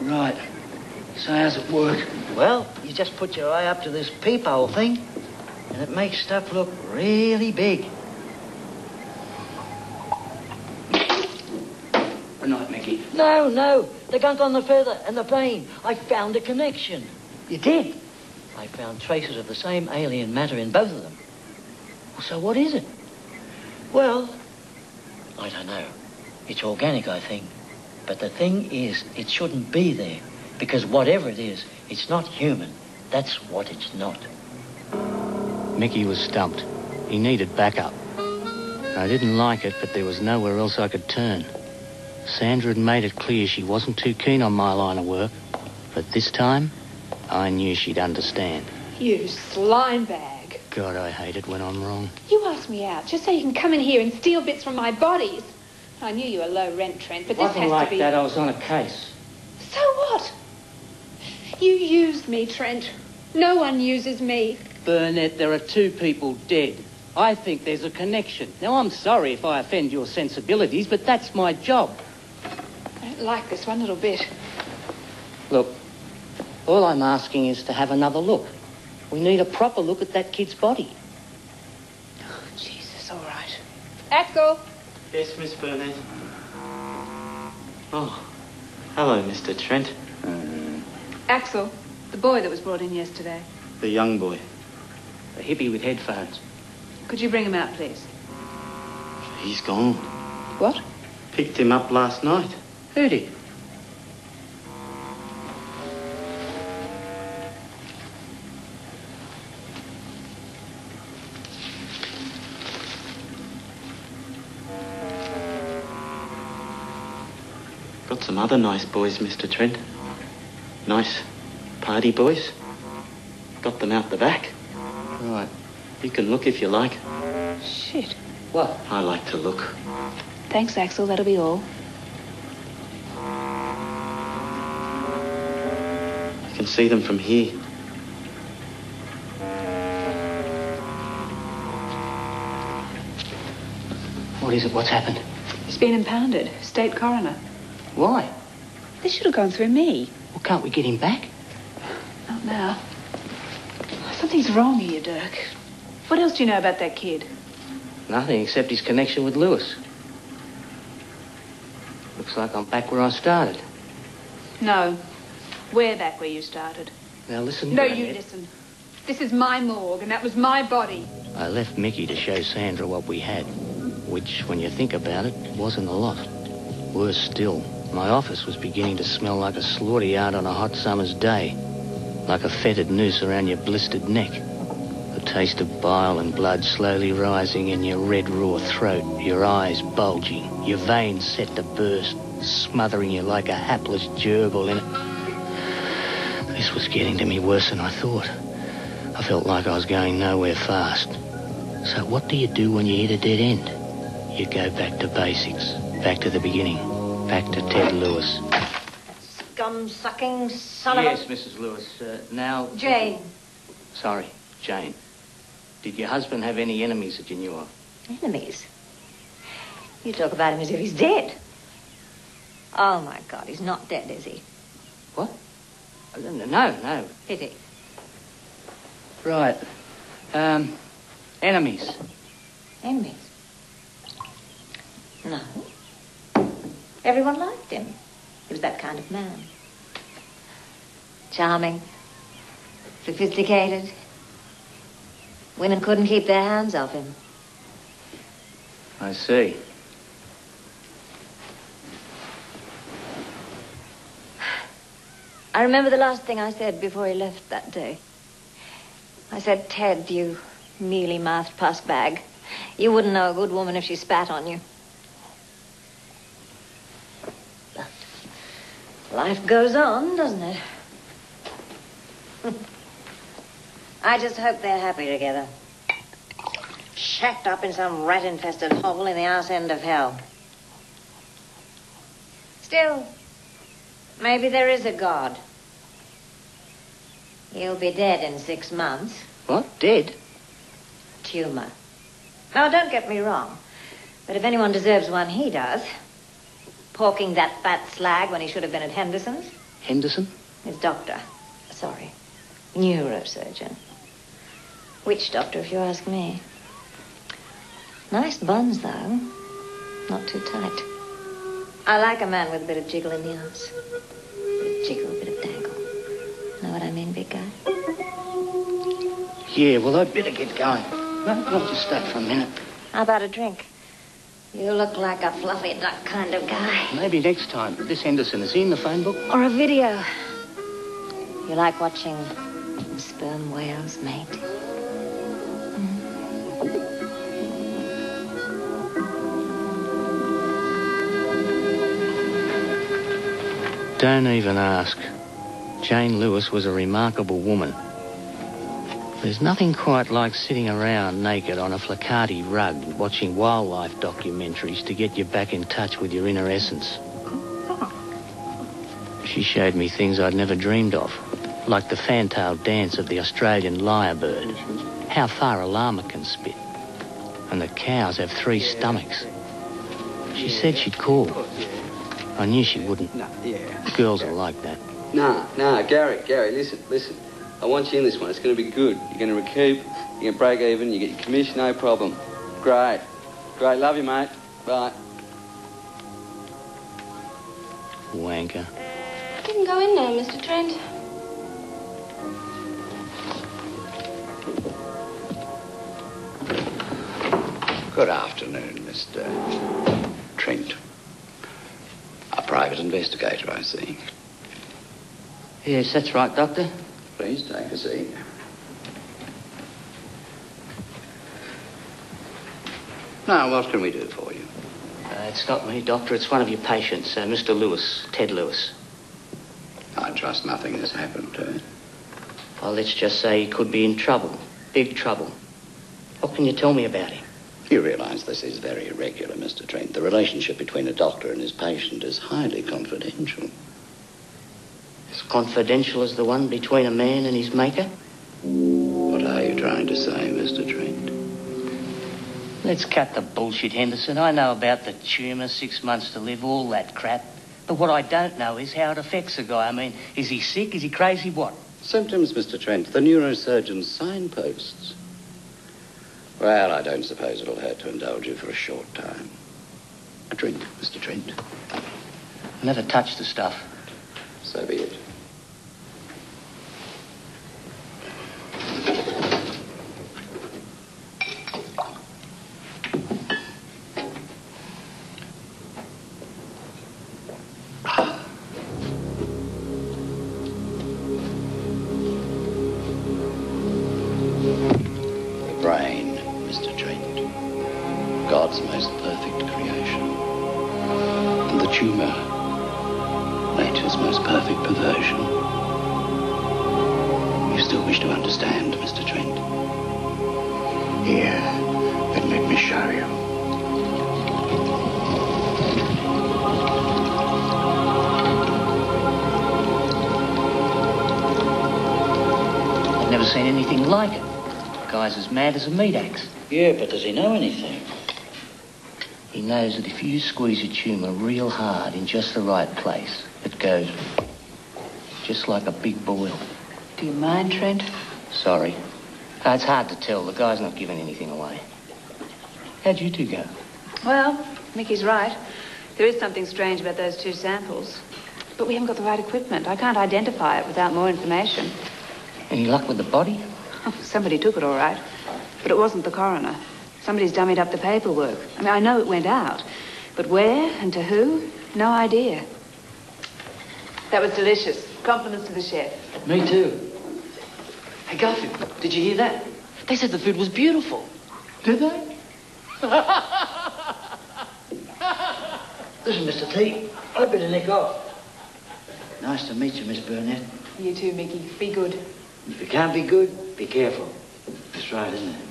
Right. So how's it work? Well, you just put your eye up to this peephole thing, and it makes stuff look really big. Good night, Mickey. No. The gunk on the feather and the plane. I found a connection. You did? I found traces of the same alien matter in both of them. So what is it? Well, I don't know. It's organic, I think. But the thing is, it shouldn't be there. Because whatever it is, it's not human. That's what it's not. Mickey was stumped. He needed backup. I didn't like it, but there was nowhere else I could turn. Sandra had made it clear she wasn't too keen on my line of work. But this time, I knew she'd understand. You slime bag. God, I hate it when I'm wrong. You asked me out just so you can come in here and steal bits from my bodies. I knew you were low rent, Trent, but this has like to be... that. I was on a case. So what? You used me, Trent. No one uses me. Burnett, there are 2 people dead. I think there's a connection. Now, I'm sorry if I offend your sensibilities, but that's my job. I don't like this one little bit. Look, all I'm asking is to have another look. We need a proper look at that kid's body. Oh, Jesus, all right. Axel! Yes, Miss Burnett. Oh, hello, Mr. Trent. Axel, the boy that was brought in yesterday. The young boy. The hippie with headphones. Could you bring him out, please? He's gone. What? Picked him up last night. Who did? Got some other nice boys, Mr. Trent. Nice party boys. Got them out the back. Right. You can look if you like. Shit. What? I like to look. Thanks, Axel. That'll be all. You can see them from here. What is it? What's happened? He's been impounded. State coroner. Why? This should have gone through me. Well, can't we get him back? Not now. Something's wrong here, Dirk. What else do you know about that kid? Nothing except his connection with Lewis. Looks like I'm back where I started. No. We're back where you started. Now listen. No, you listen. This is my morgue, and that was my body. I left Mickey to show Sandra what we had, which, when you think about it, wasn't a lot. Worse still, my office was beginning to smell like a slaughter yard on a hot summer's day, like a fetid noose around your blistered neck. The taste of bile and blood slowly rising in your red raw throat, your eyes bulging, your veins set to burst, smothering you like a hapless gerbil in it. This was getting to me worse than I thought. I felt like I was going nowhere fast. So what do you do when you hit a dead end? You go back to basics, back to the beginning, back to Ted Lewis. Scum-sucking son of a... Yes, Mrs. Lewis. Now... Jane. Sorry, Jane. Did your husband have any enemies that you knew of? Enemies? You talk about him as if he's dead. Oh, my God, he's not dead, is he? What? No. Pity. Right. Enemies. Enemies? No. Everyone liked him. He was that kind of man. Charming. Sophisticated. Women couldn't keep their hands off him. I see. I remember the last thing I said before he left that day. I said, Ted, you mealy-mouthed puss bag. You wouldn't know a good woman if she spat on you. But life goes on, doesn't it? I just hope they're happy together. Shacked up in some rat-infested hovel in the arse end of hell. Still, maybe there is a God. He'll be dead in 6 months. What? Dead? Tumor. Now, don't get me wrong. But if anyone deserves one, he does. Porking that fat slag when he should have been at Henderson's. Henderson? His doctor. Sorry. Neurosurgeon. Witch doctor, if you ask me. Nice buns, though. Not too tight. I like a man with a bit of jiggle in the arms. A bit of jiggle, a bit of dangle. Know what I mean, big guy? Yeah, well, I'd better get going. No, I'll just stay for a minute. How about a drink? You look like a fluffy duck kind of guy. Maybe next time. But this Henderson, is he in the phone book? Or a video. You like watching sperm whales mate? Don't even ask. Jane Lewis was a remarkable woman. There's nothing quite like sitting around naked on a Flacati rug watching wildlife documentaries to get you back in touch with your inner essence. She showed me things I'd never dreamed of, like the fantail dance of the Australian lyrebird, how far a llama can spit, and the cows have 3 stomachs. She said she'd call. I knew she wouldn't. Girls are like that. No, Gary, listen. I want you in this one. It's going to be good. You're going to recoup, you're going to break even, you get your commission, no problem. Great. Love you, mate. Bye. Wanker. You can go in now, Mr. Trent. Good afternoon, Mr. Trent. A private investigator, I see. Yes, that's right, Doctor. Please take a seat. Now, what can we do for you? It's not me, Doctor. It's one of your patients, Mr. Lewis, Ted Lewis. I trust nothing has happened to him. Well, let's just say he could be in trouble. Big trouble. What can you tell me about him? You realise this is very irregular, Mr. Trent. The relationship between a doctor and his patient is highly confidential. As confidential as the one between a man and his maker? What are you trying to say, Mr. Trent? Let's cut the bullshit, Henderson. I know about the tumour, 6 months to live, all that crap. But what I don't know is how it affects a guy. I mean, is he sick? Is he crazy? What? Symptoms, Mr. Trent. The neurosurgeon's signposts. Well, I don't suppose it'll hurt to indulge you for a short time. A drink, Mr. Trent. I never touched the stuff. So be it. The brain, Mr. Trent. God's most perfect creation. And the tumour, nature's most perfect perversion. You still wish to understand, Mr. Trent? Here, then let me show you. I've never seen anything like it. The guy's as mad as a meat axe. Yeah, but does he know anything? He knows that if you squeeze a tumour real hard in just the right place, it goes just like a big boil. Do you mind, Trent? Sorry. It's hard to tell. The guy's not giving anything away. How'd you two go? Well, Mickey's right. There is something strange about those 2 samples. But we haven't got the right equipment. I can't identify it without more information. Any luck with the body? Somebody took it all right. But it wasn't the coroner. Somebody's dummied up the paperwork. I mean, I know it went out. But where and to who? No idea. That was delicious. Compliments to the chef. Me too. Hey, Garfield, did you hear that? They said the food was beautiful. Did they? Listen, Mr. T, I'd better nick off. Nice to meet you, Miss Burnett. You too, Mickey. Be good. If you can't be good, be careful. That's right, isn't it?